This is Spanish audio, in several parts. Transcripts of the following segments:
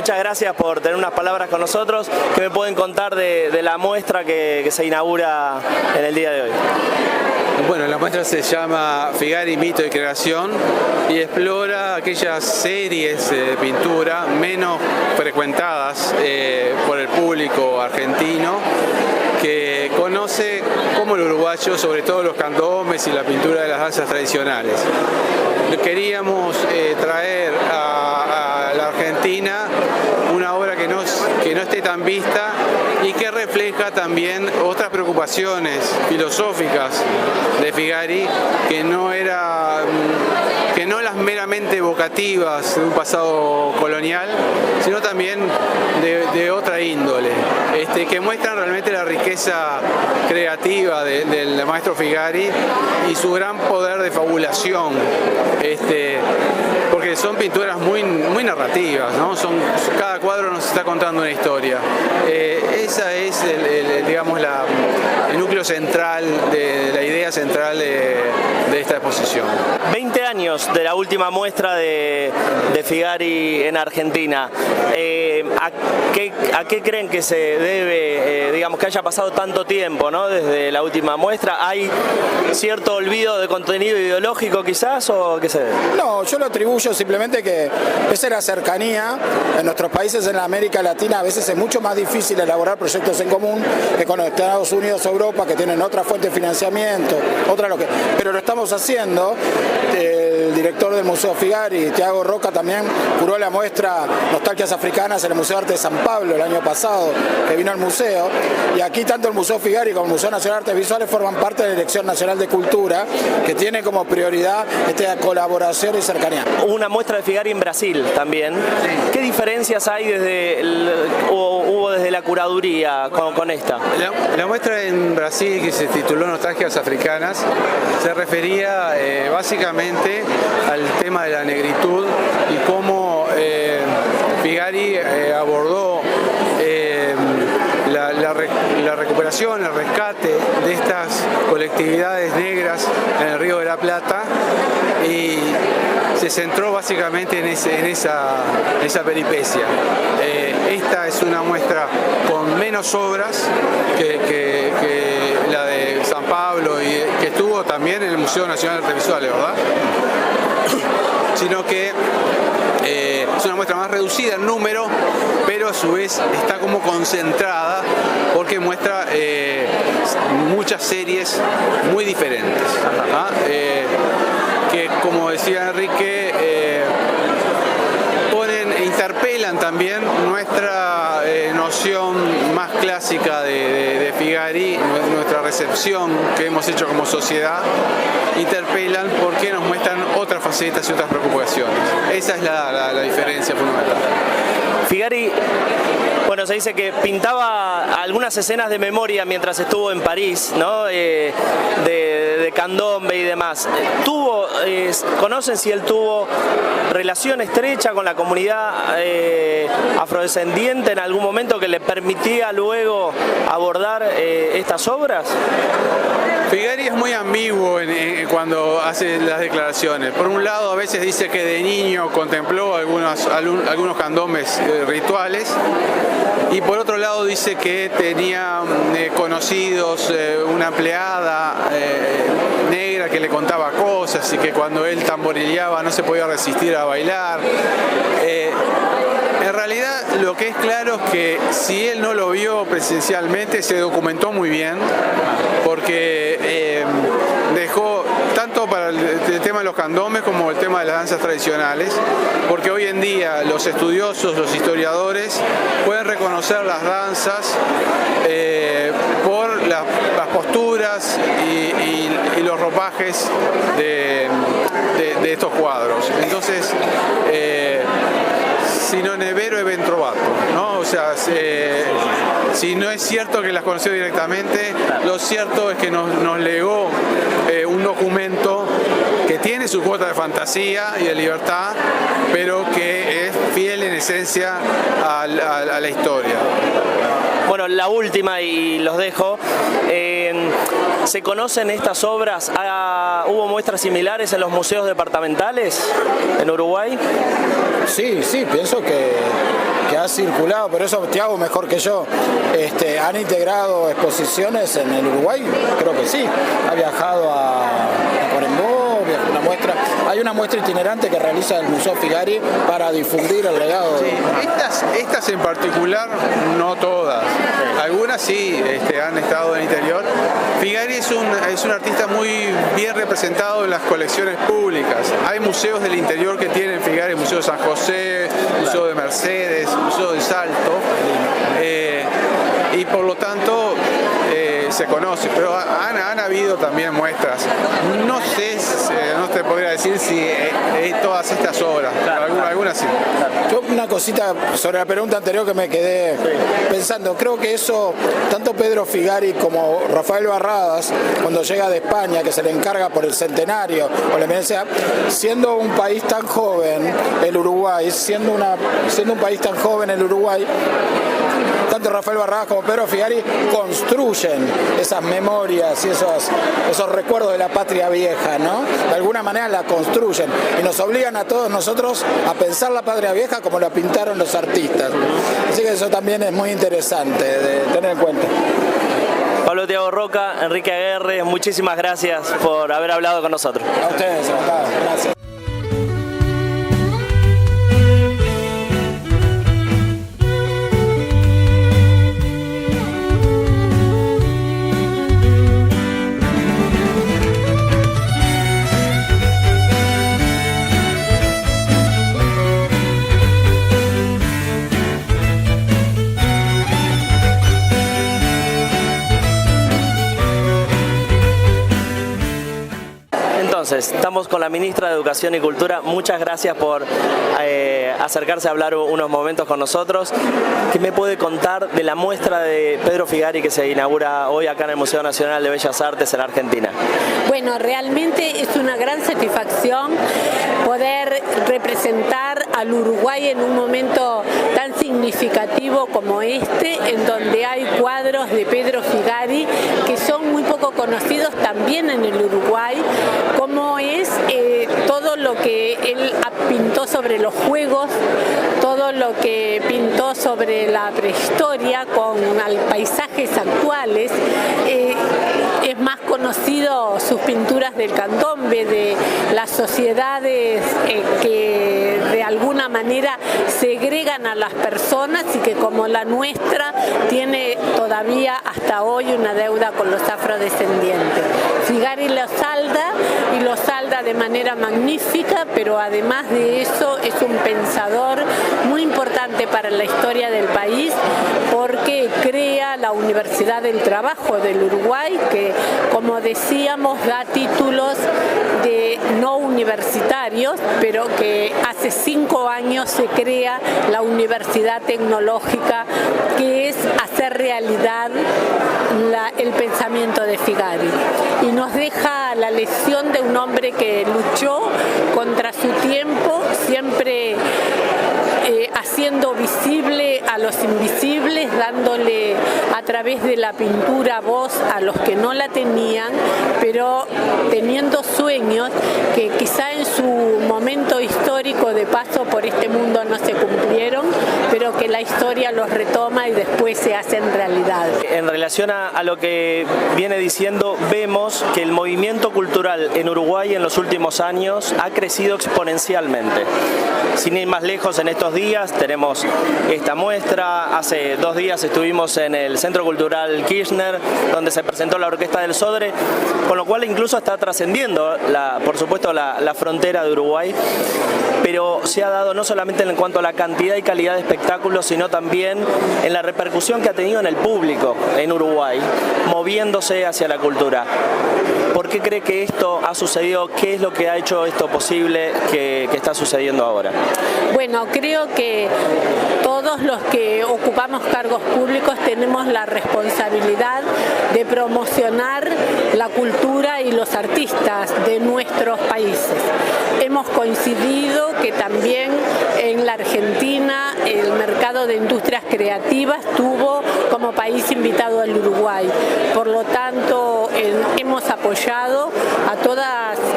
muchas gracias por tener unas palabras con nosotros. ¿Qué me pueden contar de la muestra que se inaugura en el día de hoy? Bueno, la muestra se llama Figari, mito y creación y explora aquellas series de pintura menos frecuentadas por el público argentino, que conoce como el uruguayo sobre todo los candombles y la pintura de las danzas tradicionales. Queríamos traer a la Argentina una obra que no esté tan vista y que refleja también otras preocupaciones filosóficas de Figari, que no las meramente evocativas de un pasado colonial, sino también de otra índole, que muestran realmente la riqueza creativa del maestro Figari y su gran poder de fabulación, porque son pinturas muy narrativas, ¿no? Cada cuadro nos está contando una historia. Esa es digamos, el núcleo central, la idea central de esta exposición. 20 años de la última muestra de Figari en Argentina. ¿A qué creen que se debe, digamos, que haya pasado tanto tiempo, ¿no? Desde la última muestra? ¿Hay cierto olvido de contenido ideológico quizás o qué se debe? No, yo lo atribuyo simplemente que esa es la cercanía. En nuestros países en la América Latina a veces es mucho más difícil elaborar proyectos en común que con Estados Unidos o Europa, que tienen otra fuente de financiamiento, pero lo estamos haciendo. El director del Museo Figari, Tiago Roca, también curó la muestra Nostalgias Africanas en el Museo de Arte de San Pablo el año pasado, que vino al museo, y aquí tanto el Museo Figari como el Museo Nacional de Artes Visuales forman parte de la Dirección Nacional de Cultura, que tiene como prioridad esta colaboración y cercanía. Una muestra de Figari en Brasil también. ¿Qué diferencias hay hubo desde la curaduría con esta? La muestra en Brasil, que se tituló Nostalgias Africanas, se refería básicamente al tema de la negritud y cómo Figari abordó la recuperación, el rescate de estas colectividades negras en el Río de la Plata, y se centró básicamente en esa peripecia. Esta es una muestra con menos obras que la de San Pablo y que estuvo también en el Museo Nacional de Artes Visuales, ¿verdad? Sino que es una muestra más reducida en número, pero a su vez está como concentrada porque muestra muchas series muy diferentes, que, como decía Enrique, interpelan también nuestra noción más clásica de Figari, nuestra recepción que hemos hecho como sociedad. Interpelan porque nos muestran otras facetas y otras preocupaciones. Esa es la diferencia fundamental. Figari, bueno, se dice que pintaba algunas escenas de memoria mientras estuvo en París, ¿no? De candombe y demás. ¿Conocen si él tuvo relación estrecha con la comunidad afrodescendiente en algún momento que le permitía luego abordar estas obras? Figari es muy ambiguo cuando hace las declaraciones. Por un lado, a veces dice que de niño contempló algunos candombes rituales, y por otro lado dice que tenía conocidos, una empleada negra que le contaba cosas y que cuando él tamborileaba no se podía resistir a bailar. En realidad lo que es claro es que si él no lo vio presencialmente, se documentó muy bien, porque dejó tanto para el tema de los candombes como el tema de las danzas tradicionales, porque hoy en día los estudiosos, los historiadores, pueden reconocer las danzas por las posturas y los ropajes de estos cuadros. Entonces, si non è vero è ben trovato, ¿no? O sea, si no es cierto que las conoció directamente, lo cierto es que nos legó un documento que tiene su cuota de fantasía y de libertad, pero que es fiel en esencia a la historia. Bueno, la última y los dejo. ¿Se conocen estas obras? ¿Hubo muestras similares en los museos departamentales en Uruguay? Sí, pienso que ha circulado, pero eso Tiago mejor que yo, ¿han integrado exposiciones en el Uruguay? Creo que sí. Ha viajado a Corenbó, una muestra. Hay una muestra itinerante que realiza el Museo Figari para difundir el legado. Sí, estas en particular, no todas. Algunas sí han estado en el interior. Figari es un artista muy bien representado en las colecciones públicas. Hay museos del interior que tienen Figari, el Museo de San José, el Museo de Mercedes, el Museo de Salto. Y por lo tanto se conoce, pero han habido también muestras. No sé, no te podría decir si todas estas obras, claro, algunas sí. Yo una cosita sobre la pregunta anterior que me quedé pensando, creo que eso, tanto Pedro Figari como Rafael Barradas, cuando llega de España, que se le encarga por el centenario o la eminencia, siendo un país tan joven, el Uruguay, siendo un país tan joven el Uruguay, tanto Rafael Barradas como Pedro Figari construyen esas memorias y esos recuerdos de la patria vieja, ¿no? De alguna manera la construyen y nos obligan a todos nosotros a pensar la patria vieja como la pintaron los artistas. Así que eso también es muy interesante de tener en cuenta. Pablo Tiago Roca, Enrique Aguerre, muchísimas gracias por haber hablado con nosotros. A ustedes, gracias. Entonces, estamos con la ministra de Educación y Cultura. Muchas gracias por acercarse a hablar unos momentos con nosotros. ¿Qué me puede contar de la muestra de Pedro Figari que se inaugura hoy acá en el Museo Nacional de Bellas Artes en Argentina? Bueno, realmente es una gran satisfacción poder representar al Uruguay en un momento tan significativo como este, en donde hay cuadros de Pedro Figari que son muy poco conocidos también en el Uruguay, como es todo lo que él pintó sobre los juegos, todo lo que pintó sobre la prehistoria con paisajes actuales. Es más conocido sus pinturas del candombe, de las sociedades que de alguna manera segregan a las personas y que como la nuestra tiene todavía hasta hoy una deuda con los afrodescendientes. Figari lo salda de manera magnífica, pero además de eso es un pensador muy importante para la historia del país porque crea la Universidad del Trabajo del Uruguay, que como decíamos da títulos de no universitarios, pero que hace 5 años se crea la Universidad Tecnológica, que es hacer realidad el pensamiento de Figari. Y nos deja la lección de un hombre que luchó contra su tiempo, siempre haciendo visible a los invisibles, dándole a través de la pintura voz a los que no la tenían, pero teniendo sueños que quizá en su momento histórico de paso por este mundo no se cumplieron, pero que la historia los retoma y después se hacen realidad. En relación a lo que viene diciendo, vemos que el movimiento cultural en Uruguay en los últimos años ha crecido exponencialmente. Sin ir más lejos, en estos días tenemos esta muestra. Hace 2 días estuvimos en el Centro Cultural Kirchner, donde se presentó la Orquesta del Sodre, con lo cual incluso está trascendiendo, por supuesto, la frontera de Uruguay, pero se ha dado no solamente en cuanto a la cantidad y calidad de espectáculos, sino también en la repercusión que ha tenido en el público en Uruguay, moviéndose hacia la cultura. ¿Por qué cree que esto ha sucedido? ¿Qué es lo que ha hecho esto posible que está sucediendo ahora? Bueno, creo que todos los que ocupamos cargos públicos tenemos la responsabilidad de promocionar la cultura y los artistas de nuestros países. Hemos coincidido que también en la Argentina el mercado de industrias creativas tuvo como país invitado al Uruguay. Por lo tanto, hemos apoyado a todos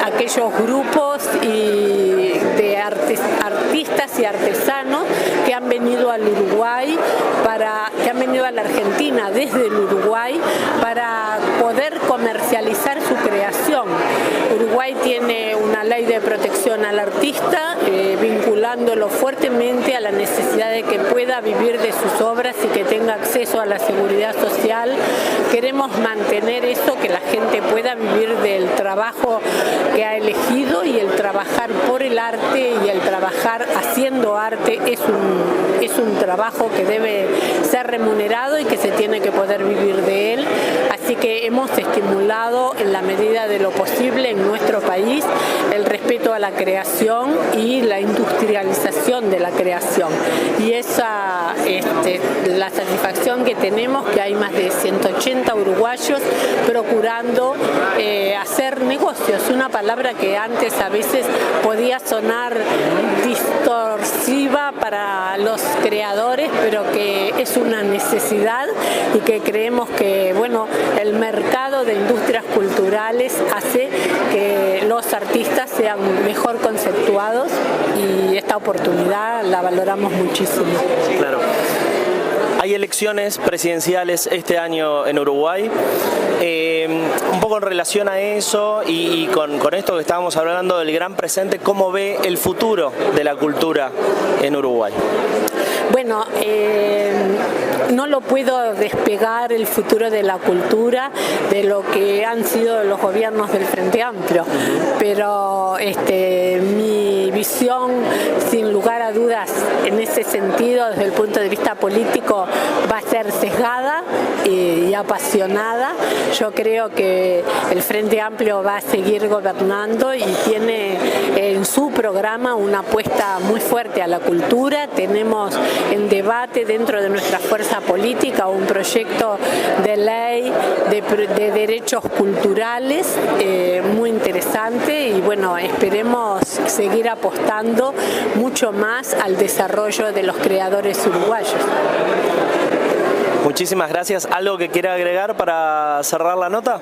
aquellos grupos de artistas y artesanos que han venido venido al Uruguay, que han venido a la Argentina desde el Uruguay para poder comercializar su creación. Uruguay tiene una ley de protección al artista, vinculándolo fuertemente a la necesidad de que pueda vivir de sus obras y que tenga acceso a la seguridad social. Queremos mantener eso, que la gente pueda vivir del trabajo que ha elegido, y el trabajar por el arte y el trabajar haciendo arte es un trabajo que debe ser remunerado y que se tiene que poder vivir de él. Así que hemos estimulado en la medida de lo posible en nuestro país el respeto a la creación y la industrialización de la creación. Y esa la satisfacción que tenemos, que hay más de 180 uruguayos procurando hacer negocios, una palabra que antes a veces podía sonar distorsiva para los creadores, pero que es una necesidad, y que creemos que el mercado de industrias culturales hace que los artistas sean mejor conceptuados, y esta oportunidad la valoramos muchísimo. Claro. Hay elecciones presidenciales este año en Uruguay. Un poco en relación a eso y con esto que estábamos hablando del gran presente, ¿cómo ve el futuro de la cultura en Uruguay? Bueno, no lo puedo despegar el futuro de la cultura de lo que han sido los gobiernos del Frente Amplio, pero mi visión, sin lugar a dudas, en ese sentido, desde el punto de vista político, va a ser sesgada y apasionada. Yo creo que el Frente Amplio va a seguir gobernando y tiene en su programa una apuesta muy fuerte a la cultura. Tenemos en debate dentro de nuestra fuerza política un proyecto de ley de derechos culturales muy interesante, y esperemos seguir apostando mucho más al desarrollo de los creadores uruguayos. Muchísimas gracias. ¿Algo que quiera agregar para cerrar la nota?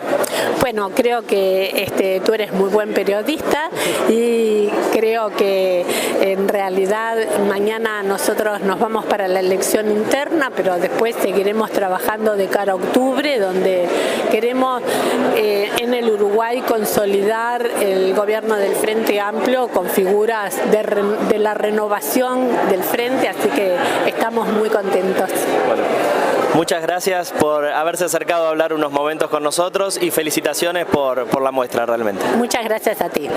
Bueno, creo que tú eres muy buen periodista, y creo que en realidad mañana nosotros nos vamos para la elección interna, pero después seguiremos trabajando de cara a octubre, donde queremos en el Uruguay consolidar el gobierno del Frente Amplio con figuras de la renovación del Frente, así que estamos muy contentos. Bueno. Muchas gracias por haberse acercado a hablar unos momentos con nosotros, y felicitaciones por la muestra realmente. Muchas gracias a ti.